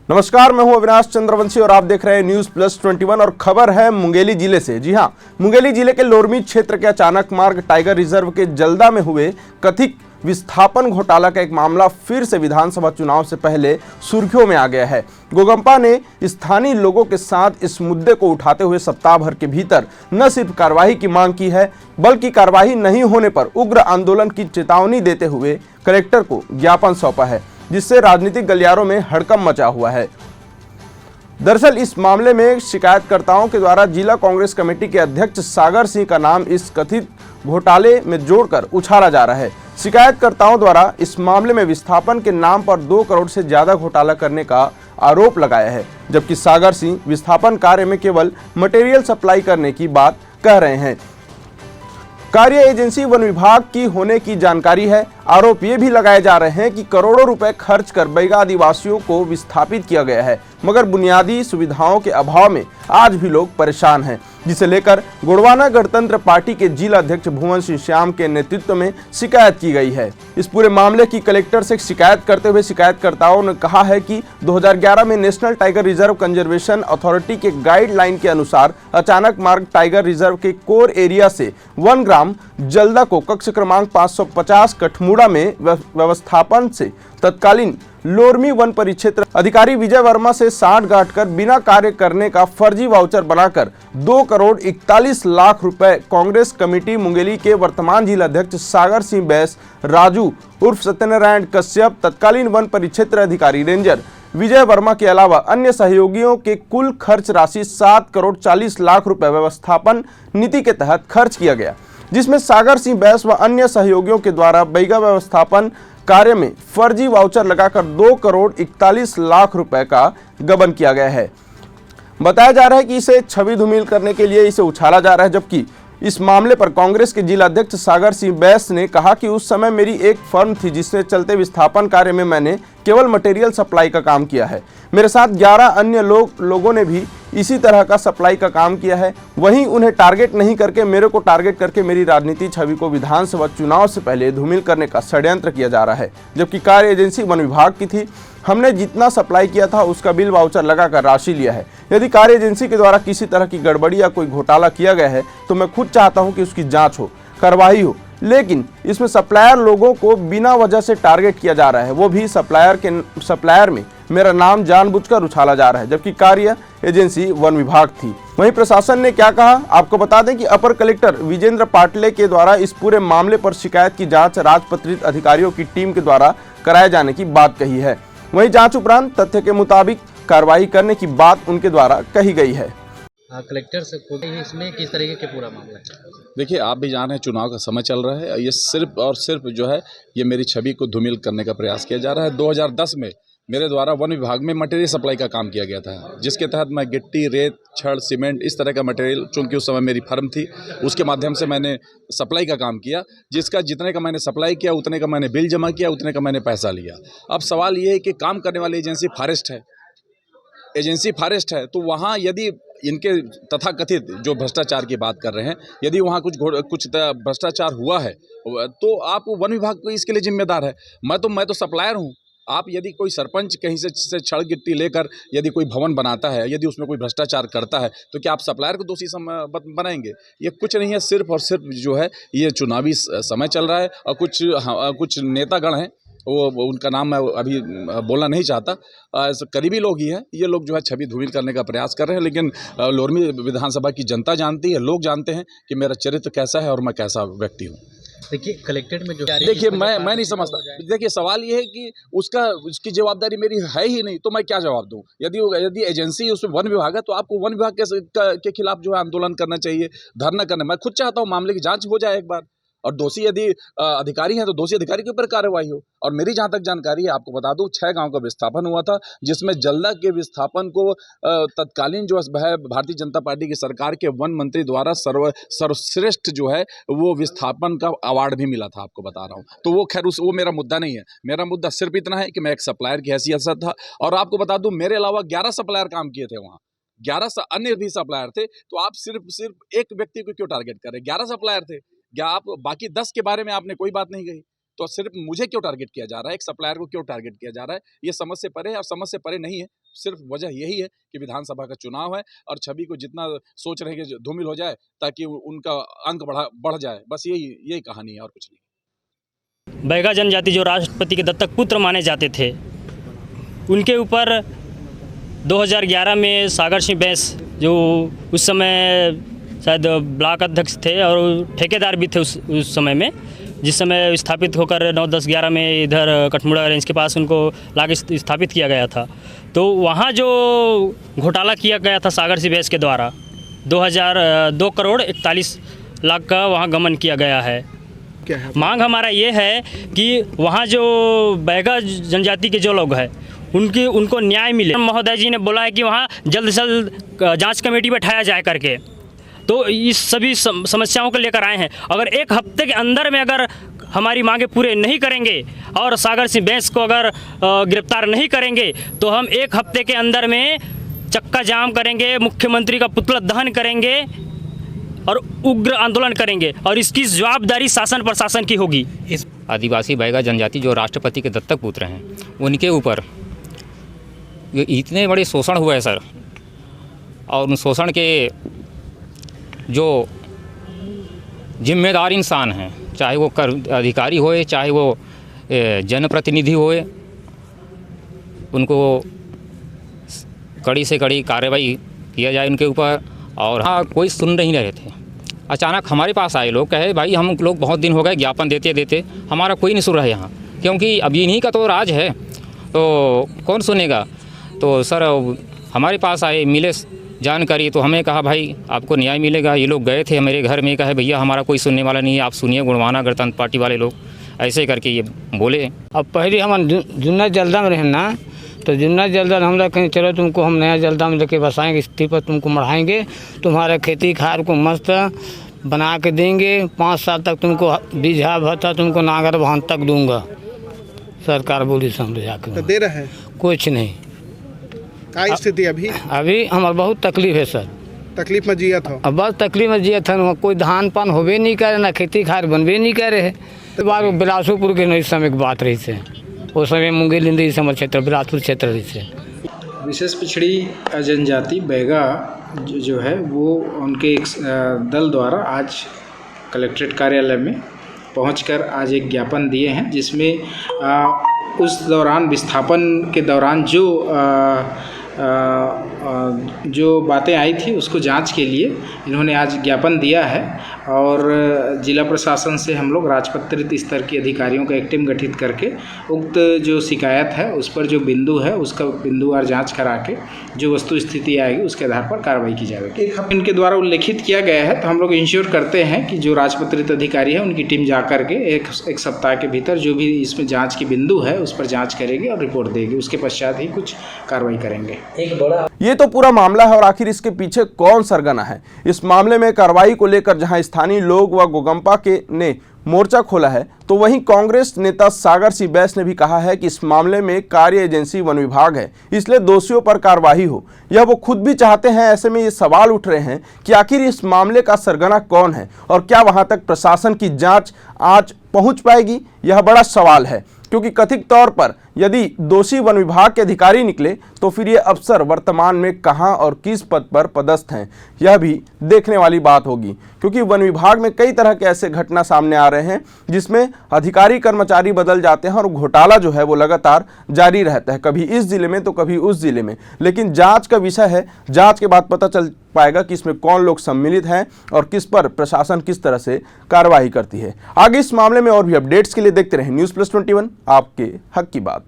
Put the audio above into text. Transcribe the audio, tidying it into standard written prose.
नमस्कार, मैं हूं अविनाश चंद्रवंशी और आप देख रहे हैं न्यूज प्लस 21 और खबर है मुंगेली जिले से। जी हां, मुंगेली जिले के लोरमी क्षेत्र के अचानक मार्ग टाइगर रिजर्व के जल्दा में हुए कथित विस्थापन घोटाला का एक मामला फिर से विधानसभा चुनाव से पहले सुर्खियों में आ गया है। गोगंपा ने स्थानीय लोगों के साथ इस मुद्दे को उठाते हुए सप्ताह भर के भीतर न सिर्फ कार्रवाई की मांग की है, बल्कि कार्रवाई नहीं होने पर उग्र आंदोलन की चेतावनी देते हुए कलेक्टर को ज्ञापन सौंपा है, जिससे राजनीतिक गलियारों में हड़कंप मचा हुआ है। दरअसल इस मामले में शिकायतकर्ताओं के द्वारा जिला कांग्रेस कमेटी के अध्यक्ष सागर सिंह का नाम इस कथित घोटाले में जोड़कर उछाला जा रहा है। शिकायतकर्ताओं द्वारा इस मामले में विस्थापन के नाम पर 2 करोड़ से ज्यादा घोटाला करने का आरोप लगाया है, जबकि सागर सिंह विस्थापन कार्य में केवल मटेरियल सप्लाई करने की बात कह रहे हैं। कार्य एजेंसी वन विभाग की होने की जानकारी है। आरोप ये भी लगाए जा रहे हैं कि करोड़ों रुपए खर्च कर बैगा आदिवासियों को विस्थापित किया गया है, मगर बुनियादी सुविधाओं के अभाव में आज भी लोग परेशान हैं, जिसे लेकर गोंडवाना गणतंत्र पार्टी के जिला अध्यक्ष भुवन सिंह श्याम के नेतृत्व में शिकायत की गई है। इस पूरे मामले की कलेक्टर से शिकायत करते हुए शिकायतकर्ताओं ने कहा है कि 2011 में national tiger reserve conservation authority के गाइडलाइन के अनुसार अचानक मार्ग टाइगर रिजर्व के कोर एरिया से 1 ग्राम जल्दा को कक्ष क्रमांक 550 कठमुड़ा में व्यवस्थापन से तत्कालीन लोरमी वन परिक्षेत्र अधिकारी विजय वर्मा से साठ गांठ कर बिना कार्य करने का फर्जी वाउचर बनाकर 2 करोड़ 41 लाख रुपए कांग्रेस कमेटी मुंगेली के वर्तमान जिला अध्यक्ष सागर सिंह बैस राजू उर्फ सत्यनारायण कश्यप, तत्कालीन वन परिक्षेत्र अधिकारी रेंजर विजय वर्मा के अलावा अन्य सहयोगियों के कुल खर्च राशि 7 करोड़ 40 लाख रुपए व्यवस्थापन नीति के तहत खर्च किया गया, जिसमें सागर सिंह बैस व अन्य सहयोगियों के द्वारा बैगा व्यवस्थापन कार्य में फर्जी वाउचर लगाकर 2 करोड़ 41 लाख रुपए का गबन किया गया है। बताया जा रहा है कि इसे छवि धूमिल करने के लिए इसे उछाला जा रहा है, जबकि इस मामले पर कांग्रेस के जिला अध्यक्ष सागर सिंह बैस ने कहा कि उस समय मेरी एक फर्म थी, जिससे चलते विस्थापन कार्य में मैंने केवल मटेरियल सप्लाई का काम किया है। मेरे साथ 11 अन्य लोगों ने भी इसी तरह का सप्लाई का काम किया है। वहीं उन्हें टारगेट नहीं करके मेरे को टारगेट करके मेरी राजनीति छवि को विधानसभा चुनाव से पहले धूमिल करने का षड्यंत्र किया जा रहा है, जबकि कार्य एजेंसी वन विभाग की थी। हमने जितना सप्लाई किया था उसका बिल वाउचर लगाकर राशि लिया है। यदि कार्य एजेंसी के द्वारा किसी तरह की गड़बड़ी या कोई घोटाला किया गया है तो मैं खुद चाहता हूं कि उसकी जांच हो, कार्रवाई हो, लेकिन इसमें सप्लायर लोगों को बिना वजह से टारगेट किया जा रहा है, वो भी सप्लायर में मेरा नाम जानबूझकर उछाला जा रहा है, जबकि कार्य एजेंसी वन विभाग थी। वहीं प्रशासन ने क्या कहा, आपको बता दें कि अपर कलेक्टर विजेंद्र पाटले के द्वारा इस पूरे मामले पर शिकायत की जांच राजपत्रित अधिकारियों की टीम के द्वारा कराए जाने की बात कही है। वहीं जांच उपरांत तथ्य के मुताबिक कार्रवाई करने की बात उनके द्वारा कही गई है। कलेक्टर से इसमें किस तरीके के पूरा मामला है? देखिए, आप भी जान रहे हैं चुनाव का समय चल रहा है। ये सिर्फ और सिर्फ जो है ये मेरी छवि को धूमिल करने का प्रयास किया जा रहा है। 2010 में मेरे द्वारा वन विभाग में मटेरियल सप्लाई का काम किया गया था, जिसके तहत मैं गिट्टी, रेत, छड़, सीमेंट इस तरह का मटेरियल, चूँकि उस समय मेरी फर्म थी, उसके माध्यम से मैंने सप्लाई का काम किया, जिसका जितने का मैंने सप्लाई किया उतने का मैंने बिल जमा किया, उतने का मैंने पैसा लिया। अब सवाल ये है कि काम करने वाली एजेंसी फॉरेस्ट है, तो वहाँ यदि इनके तथाकथित जो भ्रष्टाचार की बात कर रहे हैं, यदि वहाँ कुछ भ्रष्टाचार हुआ है तो आप वन विभाग को इसके लिए जिम्मेदार है। मैं तो सप्लायर हूँ। आप यदि कोई सरपंच कहीं से छड़ गिट्टी लेकर यदि कोई भवन बनाता है, यदि उसमें कोई भ्रष्टाचार करता है, तो क्या आप सप्लायर को दोषी बनाएंगे? ये कुछ नहीं है, सिर्फ और सिर्फ जो है ये चुनावी समय चल रहा है और कुछ नेतागण हैं, वो उनका नाम मैं अभी बोलना नहीं चाहता, करीबी लोग ही हैं, ये लोग जो है छवि धूमिल करने का प्रयास कर रहे हैं। लेकिन लोरमी विधानसभा की जनता जानती है, लोग जानते हैं कि मेरा चरित्र कैसा है और मैं कैसा व्यक्ति हूँ। देखिए, कलेक्टेड में जो देखिए मैं नहीं समझता। देखिए, सवाल ये है कि उसकी जवाबदारी मेरी है ही नहीं, तो मैं क्या जवाब दूं? यदि एजेंसी उसमें वन विभाग है तो आपको वन विभाग के खिलाफ जो है आंदोलन करना चाहिए, धरना करना। मैं खुद चाहता हूं मामले की जांच हो जाए एक बार, और दोषी यदि अधिकारी हैं तो दोषी अधिकारी के ऊपर कार्रवाई हो। और मेरी जहां तक जानकारी है, आपको बता दूं, 6 गांव का विस्थापन हुआ था, जिसमें जल्दा के विस्थापन को तत्कालीन जो है भारतीय जनता पार्टी की सरकार के वन मंत्री द्वारा सर्वश्रेष्ठ जो है वो विस्थापन का अवार्ड भी मिला था, आपको बता रहा हूँ। तो वो खैर वो मेरा मुद्दा नहीं है। मेरा मुद्दा सिर्फ इतना है कि मैं एक सप्लायर की हैसियत से था, और आपको बता दूं मेरे अलावा 11 सप्लायर काम किए थे वहाँ, 11 अन्य भी सप्लायर थे। तो आप सिर्फ एक व्यक्ति को क्यों टारगेट कर रहे? 11 सप्लायर थे, क्या आप बाकी 10 के बारे में आपने कोई बात नहीं कही? तो सिर्फ मुझे क्यों टारगेट किया जा रहा है, एक सप्लायर को क्यों टारगेट किया जा रहा है? ये समझ से परे है, और समझ से परे नहीं है। सिर्फ वजह यही है कि विधानसभा का चुनाव है और छवि को जितना सोच रहे कि धूमिल हो जाए ताकि उनका अंक बढ़ जाए, बस यही कहानी है और कुछ नहीं। बैगा जनजाति जो राष्ट्रपति के दत्तक पुत्र माने जाते थे, उनके ऊपर 2011 में सागर सिंह बैस जो उस समय शायद ब्लॉक अध्यक्ष थे और ठेकेदार भी थे उस समय में, जिस समय स्थापित होकर 9, 10, 11 में इधर कठमुड़ा रेंज के पास उनको लाके स्थापित किया गया था। तो वहाँ जो घोटाला किया गया था सागर सिंह बैस के द्वारा 2 करोड़ 41 लाख का वहाँ गमन किया गया है। क्या है मांग हमारा ये है कि वहाँ जो बैगा जनजाति के जो लोग हैं उनको न्याय मिले। महोदय जी ने बोला है कि वहाँ जल्द से जल्द जांच कमेटी बैठाया जाए करके, तो इस सभी समस्याओं को लेकर आए हैं। अगर एक हफ्ते के अंदर में अगर हमारी मांगे पूरे नहीं करेंगे और सागर सिंह बैस को अगर गिरफ्तार नहीं करेंगे तो हम एक हफ्ते के अंदर में चक्का जाम करेंगे, मुख्यमंत्री का पुतला दहन करेंगे और उग्र आंदोलन करेंगे और इसकी जवाबदारी शासन प्रशासन की होगी। इस आदिवासी बैगा जनजाति जो राष्ट्रपति के दत्तक पुत्र हैं, उनके ऊपर ये इतने बड़े शोषण हुए हैं सर, और उन शोषण के जो जिम्मेदार इंसान हैं, चाहे वो कर अधिकारी होए चाहे वो जनप्रतिनिधि होए, उनको कड़ी से कड़ी कार्रवाई किया जाए उनके ऊपर। और हाँ, कोई सुन नहीं रहे थे। अचानक हमारे पास आए लोग, कहे भाई हम लोग बहुत दिन हो गए ज्ञापन देते देते, हमारा कोई नहीं सुन रहा है यहाँ, क्योंकि अब इन्हीं का तो राज है, तो कौन सुनेगा। तो सर हमारे पास आए, मिले जानकारी, तो हमें कहा भाई आपको न्याय मिलेगा। ये लोग गए थे मेरे घर में, कहे भैया हमारा कोई सुनने वाला नहीं है, आप सुनिए गुणवाना गणतंत्र पार्टी वाले लोग, ऐसे करके ये बोले। अब पहले हम जुन्ना जल्दा में रहना, तो जुन्ना जल्दा हम कहीं चलो तुमको हम नया जल्दा में लेके बसाएंगे, स्थिति पर तुमको बढ़ाएंगे, तुम्हारा खेती खार को मस्त बना के देंगे, 5 साल तक तुमको बीझा भत्ता तुमको नागर वाहन तक दूंगा। सरकार बोली समझा के दे रहे हैं, कुछ नहीं। क्या स्थिति अभी हमारा बहुत तकलीफ है सर, तकलीफ में जिया था। अब बस तकलीफ में जिया था, कोई धान पान होबे नहीं करे, ना खेती खार बनबे नहीं करे है। बार बिलासपुर के नहीं समय की बात रही थी, उस समय मुंगेली इंद्री समर क्षेत्र बिलासपुर क्षेत्र रही थे। विशेष पिछड़ी जनजाति बैगा जो है वो उनके एक दल द्वारा आज कलेक्ट्रेट कार्यालय में पहुंचकर आज एक ज्ञापन दिए हैं, जिसमें उस दौरान विस्थापन के दौरान जो बातें आई थी उसको जांच के लिए इन्होंने आज ज्ञापन दिया है। और जिला प्रशासन से हम लोग राजपत्रित स्तर के अधिकारियों का एक टीम गठित करके उक्त जो शिकायत है उस पर जो बिंदु है उसका बिंदुवार जांच करा के जो वस्तु स्थिति आएगी उसके आधार पर कार्रवाई की जाएगी। इनके द्वारा उल्लेखित किया गया है, तो हम लोग इंश्योर करते हैं कि जो राजपत्रित अधिकारी है उनकी टीम जा करके एक सप्ताह के भीतर जो भी इसमें जाँच की बिंदु है उस पर जाँच करेगी और रिपोर्ट देगी, उसके पश्चात ही कुछ कार्रवाई करेंगे। ये तो पूरा मामला है और आखिर इसके पीछे कौन सरगना है। इस मामले में कार्रवाई को लेकर जहां स्थानीय लोग व गोगंपा के ने मोर्चा खोला है, तो वहीं कांग्रेस नेता सागर सिंह बैस ने भी कहा है कि इस मामले में कार्य एजेंसी वन विभाग है, इसलिए दोषियों पर कार्रवाई हो। यह वो खुद भी चाहते हैं। ऐसे में ये सवाल उठ रहे हैं कि आखिर इस मामले का सरगना कौन है और क्या वहां तक प्रशासन की जांच आज पहुंच पाएगी, यह बड़ा सवाल है। क्योंकि कथित तौर पर यदि दोषी वन विभाग के अधिकारी निकले तो फिर ये अफसर वर्तमान में कहां और किस पद पर पदस्थ हैं, यह भी देखने वाली बात होगी। क्योंकि वन विभाग में कई तरह के ऐसे घटना सामने आ रहे हैं जिसमें अधिकारी कर्मचारी बदल जाते हैं और घोटाला जो है वो लगातार जारी रहता है, कभी इस जिले में तो कभी उस जिले में। लेकिन जांच का विषय है, जांच के बाद पता चल पाएगा कि इसमें कौन लोग सम्मिलित हैं और किस पर प्रशासन किस तरह से कार्रवाई करती है। आगे इस मामले में और भी अपडेट्स के लिए देखते रहें न्यूज़ प्लस 21, आपके हक की बात।